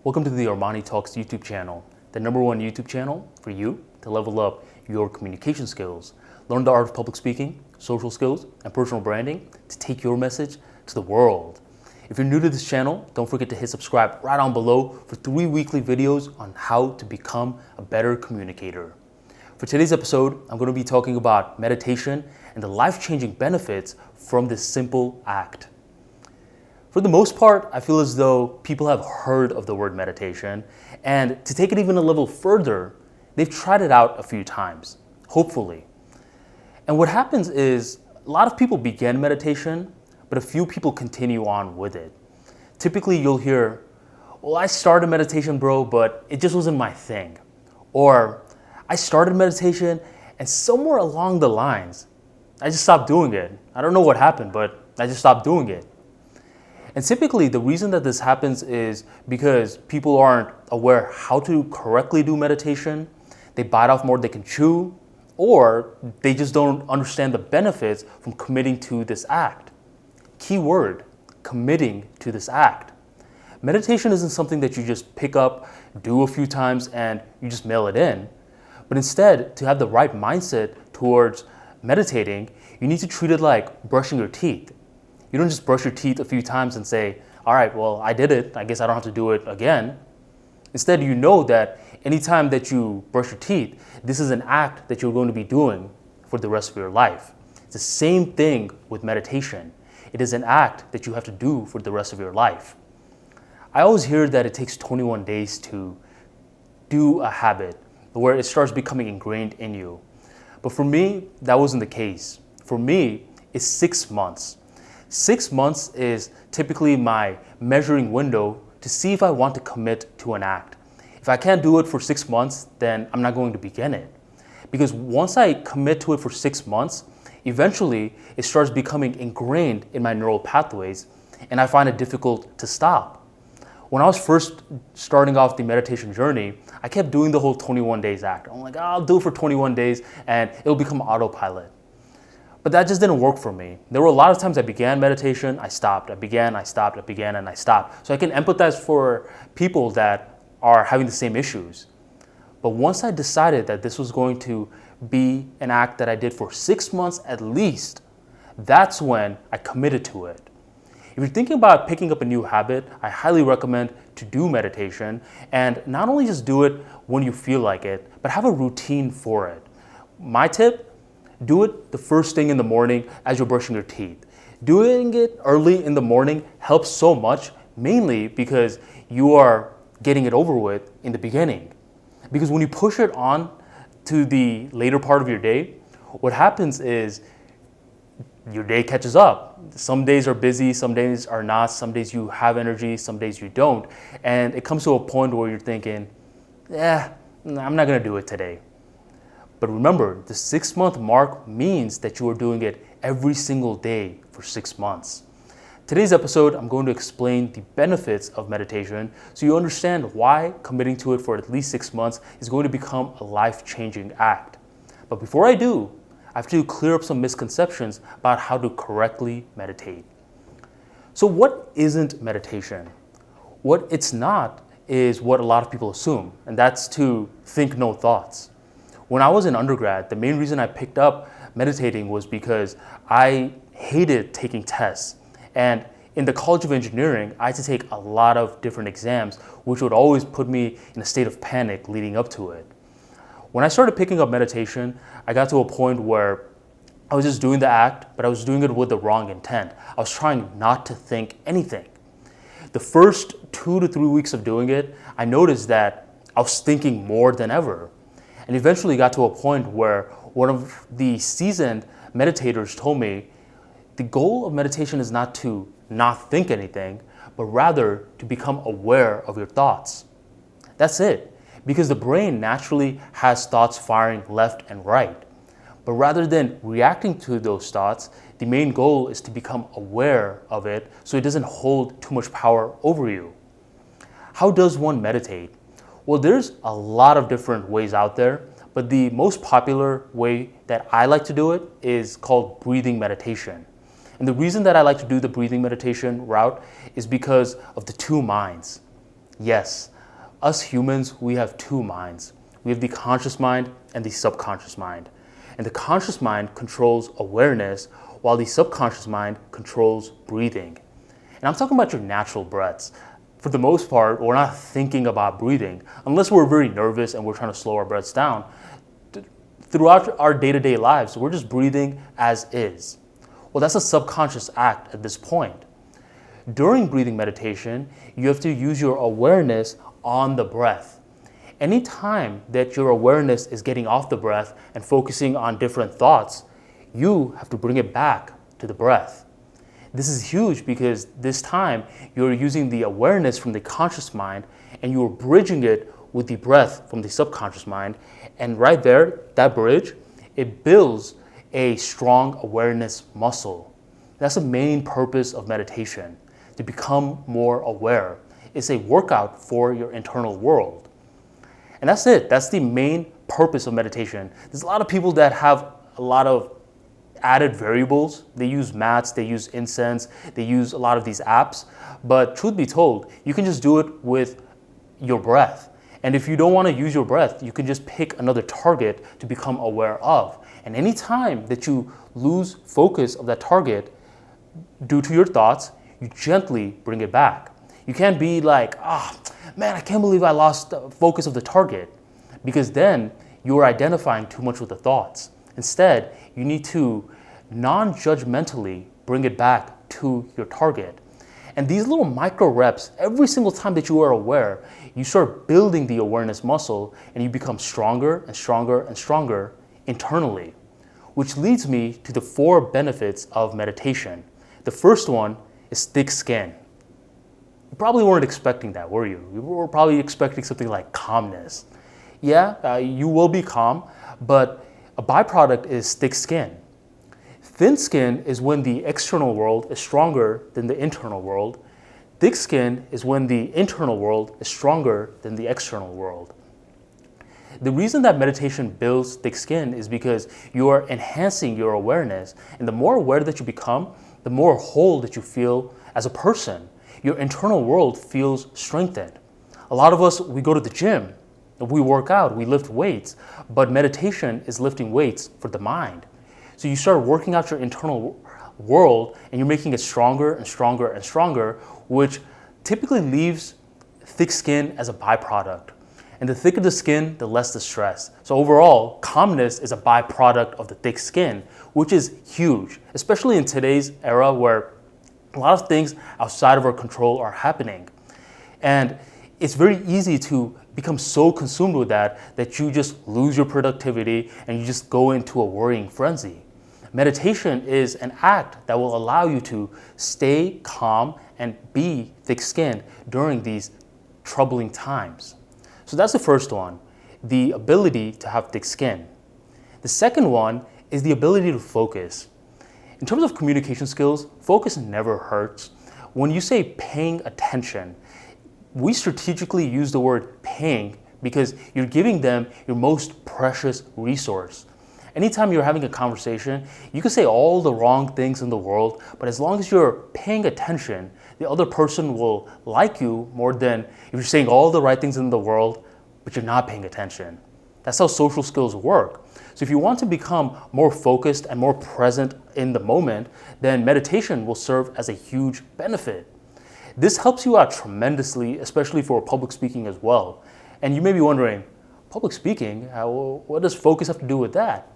Welcome to the ArmaniTalks YouTube channel, the #1 YouTube channel for you to level up your communication skills, learn the art of public speaking, social skills, and personal branding to take your message to the world. If you're new to this channel, don't forget to hit subscribe right on below for 3 weekly videos on how to become a better communicator. For today's episode, I'm going to be talking about meditation and the life-changing benefits from this simple act. For the most part, I feel as though people have heard of the word meditation, and to take it even a level further, they've tried it out a few times, hopefully. And what happens is a lot of people begin meditation, but a few people continue on with it. Typically, you'll hear, well, I started meditation, bro, but it just wasn't my thing. Or, I started meditation, and somewhere along the lines, I just stopped doing it. I don't know what happened, but I just stopped doing it. And typically, the reason that this happens is because people aren't aware how to correctly do meditation, they bite off more than they can chew, or they just don't understand the benefits from committing to this act. Key word, committing to this act. Meditation isn't something that you just pick up, do a few times, and you just mail it in. But instead, to have the right mindset towards meditating, you need to treat it like brushing your teeth. You don't just brush your teeth a few times and say, all right, well, I did it. I guess I don't have to do it again. Instead, you know that anytime that you brush your teeth, this is an act that you're going to be doing for the rest of your life. It's the same thing with meditation. It is an act that you have to do for the rest of your life. I always hear that it takes 21 days to do a habit where it starts becoming ingrained in you. But for me, that wasn't the case. For me, it's 6 months. 6 months is typically my measuring window to see if I want to commit to an act. If I can't do it for 6 months, then I'm not going to begin it. Because once I commit to it for 6 months, eventually it starts becoming ingrained in my neural pathways, and I find it difficult to stop. When I was first starting off the meditation journey, I kept doing the whole 21 days act. I'm like, I'll do it for 21 days and it'll become autopilot. But that just didn't work for me. There were a lot of times I began meditation, I stopped, I began, I stopped, I began, and I stopped. So I can empathize for people that are having the same issues. But once I decided that this was going to be an act that I did for 6 months at least, that's when I committed to it. If you're thinking about picking up a new habit, I highly recommend to do meditation, and not only just do it when you feel like it, but have a routine for it. My tip, do it the first thing in the morning as you're brushing your teeth. Doing it early in the morning helps so much, mainly because you are getting it over with in the beginning. Because when you push it on to the later part of your day, what happens is your day catches up. Some days are busy, some days are not, some days you have energy, some days you don't. And it comes to a point where you're thinking, I'm not gonna do it today. But remember, the 6-month mark means that you are doing it every single day for 6 months. Today's episode, I'm going to explain the benefits of meditation so you understand why committing to it for at least 6 months is going to become a life-changing act. But before I do, I have to clear up some misconceptions about how to correctly meditate. So what isn't meditation? What it's not is what a lot of people assume, and that's to think no thoughts. When I was in undergrad, the main reason I picked up meditating was because I hated taking tests. And in the College of Engineering, I had to take a lot of different exams, which would always put me in a state of panic leading up to it. When I started picking up meditation, I got to a point where I was just doing the act, but I was doing it with the wrong intent. I was trying not to think anything. The first 2 to 3 weeks of doing it, I noticed that I was thinking more than ever. And eventually got to a point where one of the seasoned meditators told me, the goal of meditation is not to not think anything, but rather to become aware of your thoughts. That's it, because the brain naturally has thoughts firing left and right. But rather than reacting to those thoughts, the main goal is to become aware of it so it doesn't hold too much power over you. How does one meditate? Well, there's a lot of different ways out there, but the most popular way that I like to do it is called breathing meditation. And the reason that I like to do the breathing meditation route is because of the two minds. Yes, us humans, we have two minds. We have the conscious mind and the subconscious mind. And the conscious mind controls awareness, while the subconscious mind controls breathing. And I'm talking about your natural breaths. For the most part, we're not thinking about breathing, unless we're very nervous and we're trying to slow our breaths down. Throughout our day-to-day lives, we're just breathing as is. Well, that's a subconscious act at this point. During breathing meditation, you have to use your awareness on the breath. Anytime that your awareness is getting off the breath and focusing on different thoughts, you have to bring it back to the breath. This is huge because this time you're using the awareness from the conscious mind and you're bridging it with the breath from the subconscious mind. And right there, that bridge, it builds a strong awareness muscle. That's the main purpose of meditation, to become more aware. It's a workout for your internal world. And that's it. That's the main purpose of meditation. There's a lot of people that have a lot of added variables. They use mats, they use incense, they use a lot of these apps. But truth be told, you can just do it with your breath. And if you don't want to use your breath, you can just pick another target to become aware of. And any time that you lose focus of that target due to your thoughts, you gently bring it back. You can't be like, man, I can't believe I lost focus of the target, because then you're identifying too much with the thoughts. Instead, you need to non-judgmentally bring it back to your target. And these little micro reps, every single time that you are aware, you start building the awareness muscle and you become stronger and stronger and stronger internally. Which leads me to the 4 benefits of meditation. The first one is thick skin. You probably weren't expecting that, were you? You were probably expecting something like calmness. Yeah, you will be calm, but a byproduct is thick skin. Thin skin is when the external world is stronger than the internal world. Thick skin is when the internal world is stronger than the external world. The reason that meditation builds thick skin is because you are enhancing your awareness, and the more aware that you become, the more whole that you feel as a person. Your internal world feels strengthened. A lot of us, we go to the gym, we work out, we lift weights, but meditation is lifting weights for the mind. So you start working out your internal world and you're making it stronger and stronger and stronger, which typically leaves thick skin as a byproduct. And the thicker the skin, the less the stress. So overall, calmness is a byproduct of the thick skin, which is huge, especially in today's era where a lot of things outside of our control are happening. And it's very easy to become so consumed with that you just lose your productivity and you just go into a worrying frenzy. Meditation is an act that will allow you to stay calm and be thick-skinned during these troubling times. So that's the first one, the ability to have thick skin. The second one is the ability to focus. In terms of communication skills, focus never hurts. When you say paying attention, we strategically use the word paying because you're giving them your most precious resource. Anytime you're having a conversation, you can say all the wrong things in the world, but as long as you're paying attention, the other person will like you more than if you're saying all the right things in the world, but you're not paying attention. That's how social skills work. So if you want to become more focused and more present in the moment, then meditation will serve as a huge benefit. This helps you out tremendously, especially for public speaking as well. And you may be wondering, public speaking, what does focus have to do with that?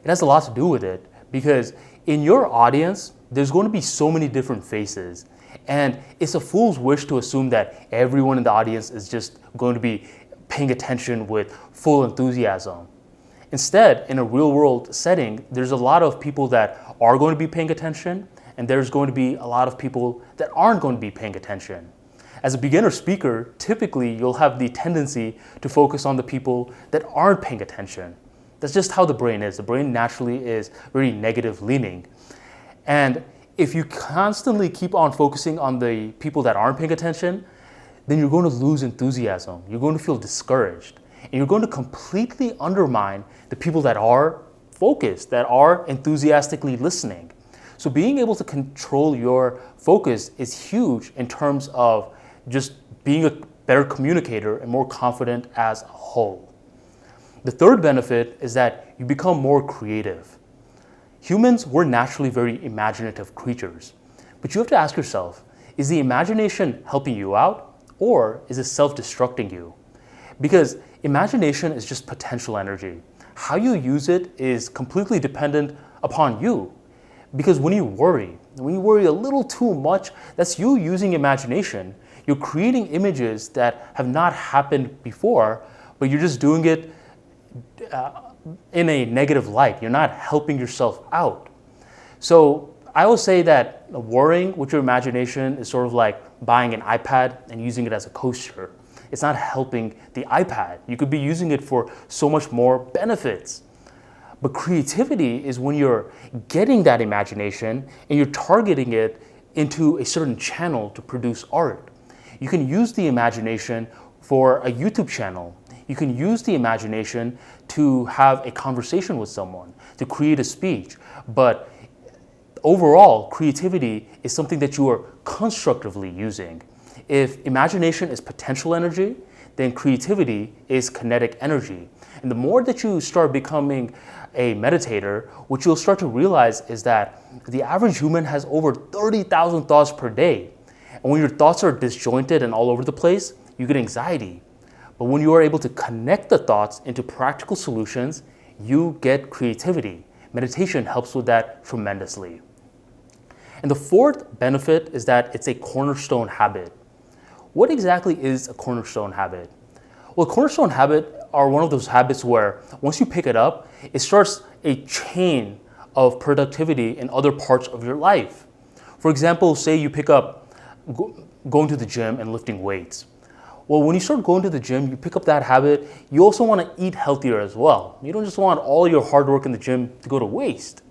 It has a lot to do with it because in your audience, there's going to be so many different faces. And it's a fool's wish to assume that everyone in the audience is just going to be paying attention with full enthusiasm. Instead, in a real world setting, there's a lot of people that are going to be paying attention, and there's going to be a lot of people that aren't going to be paying attention. As a beginner speaker, typically you'll have the tendency to focus on the people that aren't paying attention. That's just how the brain is. The brain naturally is very negative leaning. And if you constantly keep on focusing on the people that aren't paying attention, then you're going to lose enthusiasm. You're going to feel discouraged. And you're going to completely undermine the people that are focused, that are enthusiastically listening. So being able to control your focus is huge in terms of just being a better communicator, and more confident as a whole. The third benefit is that you become more creative. Humans, we're naturally very imaginative creatures, but you have to ask yourself, is the imagination helping you out, or is it self-destructing you? Because imagination is just potential energy. How you use it is completely dependent upon you. Because when you worry a little too much, that's you using imagination. You're creating images that have not happened before, but you're just doing it in a negative light. You're not helping yourself out. So I will say that worrying with your imagination is sort of like buying an iPad and using it as a coaster. It's not helping the iPad. You could be using it for so much more benefits. But creativity is when you're getting that imagination and you're targeting it into a certain channel to produce art. You can use the imagination for a YouTube channel. You can use the imagination to have a conversation with someone, to create a speech. But overall, creativity is something that you are constructively using. If imagination is potential energy, then creativity is kinetic energy. And the more that you start becoming a meditator, what you'll start to realize is that the average human has over 30,000 thoughts per day. And when your thoughts are disjointed and all over the place, you get anxiety. But when you are able to connect the thoughts into practical solutions, you get creativity. Meditation helps with that tremendously. And the fourth benefit is that it's a cornerstone habit. What exactly is a cornerstone habit? Well, cornerstone habit are one of those habits where once you pick it up, it starts a chain of productivity in other parts of your life. For example, say you pick up going to the gym and lifting weights. Well, when you start going to the gym, you pick up that habit, you also want to eat healthier as well. You don't just want all your hard work in the gym to go to waste.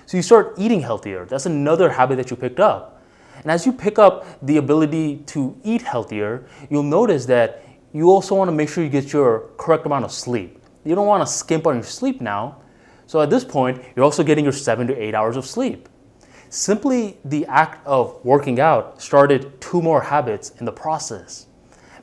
So you start eating healthier. That's another habit that you picked up. And as you pick up the ability to eat healthier, you'll notice that you also want to make sure you get your correct amount of sleep. You don't want to skimp on your sleep now. So at this point, you're also getting your 7 to 8 hours of sleep. Simply the act of working out started 2 more habits in the process.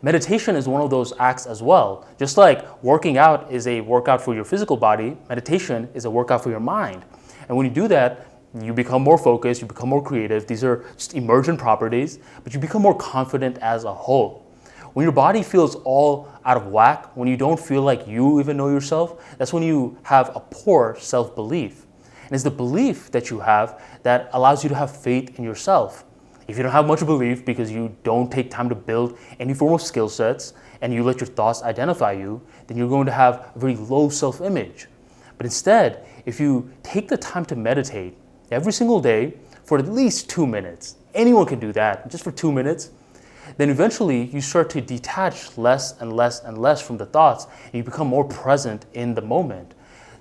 Meditation is one of those acts as well. Just like working out is a workout for your physical body, meditation is a workout for your mind. And when you do that, you become more focused, you become more creative. These are just emergent properties, but you become more confident as a whole. When your body feels all out of whack, when you don't feel like you even know yourself, that's when you have a poor self-belief. And it's the belief that you have that allows you to have faith in yourself. If you don't have much belief because you don't take time to build any form of skill sets and you let your thoughts identify you, then you're going to have a very low self-image. But instead, if you take the time to meditate every single day for at least 2 minutes, anyone can do that, just for 2 minutes, then eventually you start to detach less and less and less from the thoughts and you become more present in the moment.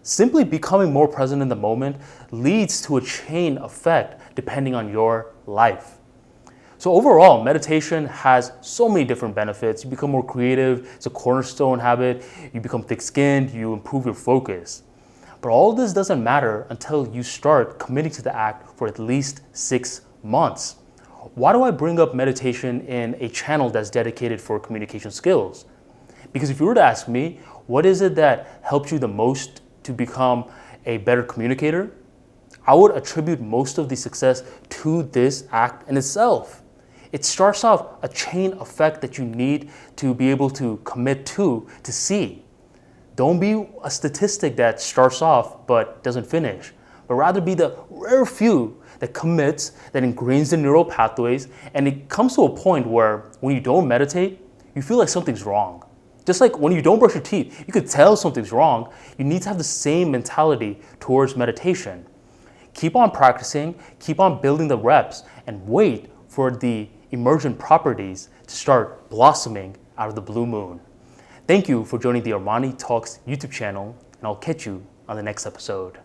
Simply becoming more present in the moment leads to a chain effect depending on your life. So overall, meditation has so many different benefits. You become more creative, it's a cornerstone habit, you become thick-skinned, you improve your focus. But all this doesn't matter until you start committing to the act for at least 6 months. Why do I bring up meditation in a channel that's dedicated for communication skills? Because if you were to ask me, what is it that helped you the most to become a better communicator? I would attribute most of the success to this act in itself. It starts off a chain effect that you need to be able to commit to see. Don't be a statistic that starts off but doesn't finish, but rather be the rare few that commits, that ingrains the neural pathways, and it comes to a point where when you don't meditate, you feel like something's wrong. Just like when you don't brush your teeth, you could tell something's wrong. You need to have the same mentality towards meditation. Keep on practicing, keep on building the reps, and wait for the emergent properties to start blossoming out of the blue moon. Thank you for joining the ArmaniTalks YouTube channel, and I'll catch you on the next episode.